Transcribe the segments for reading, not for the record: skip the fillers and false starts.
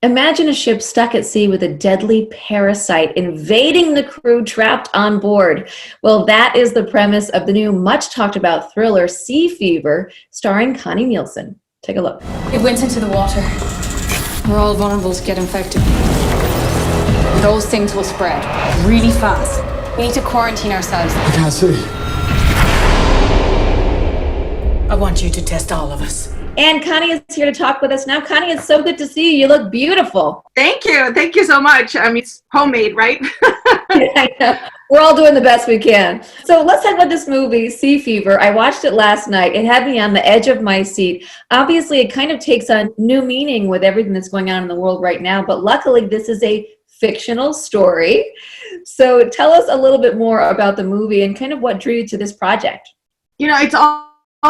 Imagine a ship stuck at sea with a deadly parasite invading the crew trapped on board. Well, that is the premise of the new, much talked about thriller Sea Fever, starring Connie Nielsen. Take a look. It went into the water. We're all vulnerable to get infected. Those things will spread really fast. We need to quarantine ourselves. I can't see. I want you to test all of us. And Connie is here to talk with us now. Connie, it's so good to see you. You look beautiful. Thank you. Thank you so much. I mean, it's homemade, right? I know. We're all doing the best we can. So let's talk about this movie, Sea Fever. I watched it last night. It had me on the edge of my seat. Obviously, it kind of takes on new meaning with everything that's going on in the world right now. But luckily, this is a fictional story. So tell us a little bit more about the movie and kind of what drew you to this project. You know, it's all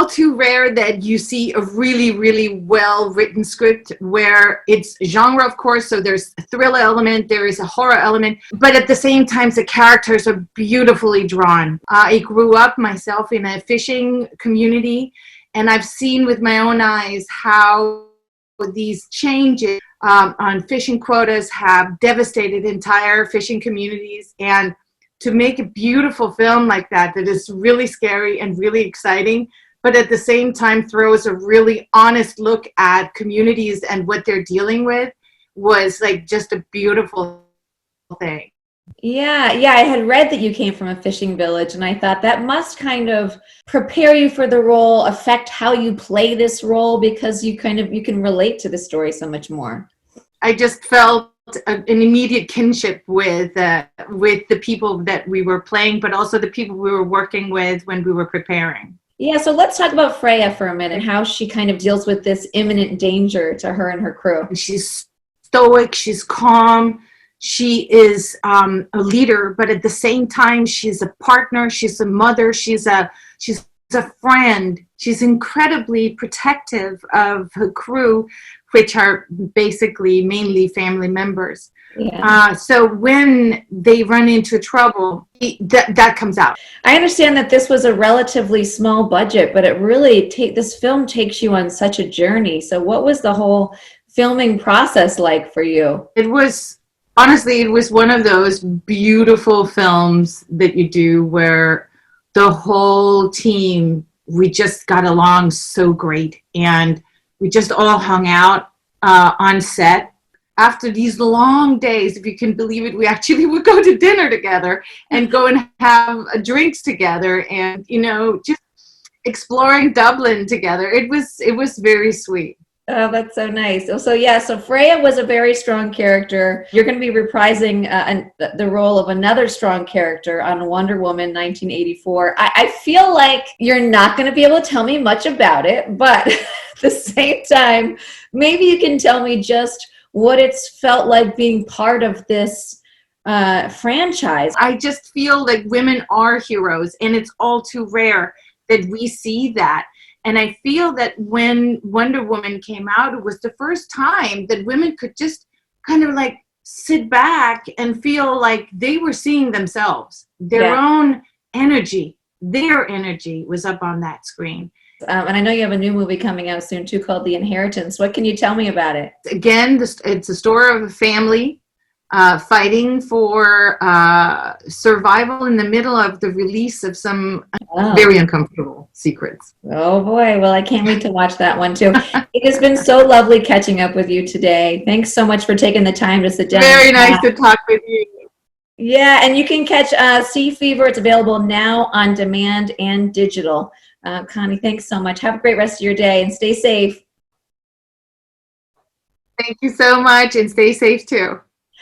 too rare that you see a really, really well-written script where it's genre, of course, so there's a thriller element, there is a horror element, but at the same time, the characters are beautifully drawn. I grew up myself in a fishing community, and I've seen with my own eyes how these changes on fishing quotas have devastated entire fishing communities, and to make a beautiful film like that is really scary and really exciting, but at the same time throws a really honest look at communities and what they're dealing with, was like just a beautiful thing. Yeah, I had read that you came from a fishing village, and I thought that must kind of prepare you for the role, affect how you play this role, because you can relate to the story so much more. I just felt an immediate kinship with the people that we were playing, but also the people we were working with when we were preparing. Yeah, so let's talk about Freya for a minute, how she kind of deals with this imminent danger to her and her crew. She's stoic, she's calm, she is a leader, but at the same time, she's a partner, she's a mother, she's a friend. She's incredibly protective of her crew, which are basically mainly family members. Yeah. So when they run into trouble, that comes out. I understand that this was a relatively small budget, but it really this film takes you on such a journey. So what was the whole filming process like for you? It was one of those beautiful films that you do where the whole team, we just got along so great, and we just all hung out on set. After these long days, if you can believe it, we actually would go to dinner together and go and have drinks together, and just exploring Dublin together. It was very sweet. Oh, that's so nice. So Freya was a very strong character. You're going to be reprising the role of another strong character on Wonder Woman 1984. I feel like you're not going to be able to tell me much about it, but at the same time, maybe you can tell me just what it's felt like being part of this franchise. I just feel like women are heroes, and it's all too rare that we see that. And I feel that when Wonder Woman came out, it was the first time that women could just kind of like sit back and feel like they were seeing themselves. Their own energy, their energy was up on that screen. And I know you have a new movie coming out soon too called The Inheritance. What can you tell me about it? Again, it's a story of a family fighting for survival in the middle of the release of some very uncomfortable secrets. Oh boy, well, I can't wait to watch that one too. It has been so lovely catching up with you today. Thanks so much for taking the time to sit down. Very nice to talk with you. Yeah, and you can catch Sea Fever. It's available now on demand and digital. Connie, thanks so much. Have a great rest of your day and stay safe. Thank you so much, and stay safe too.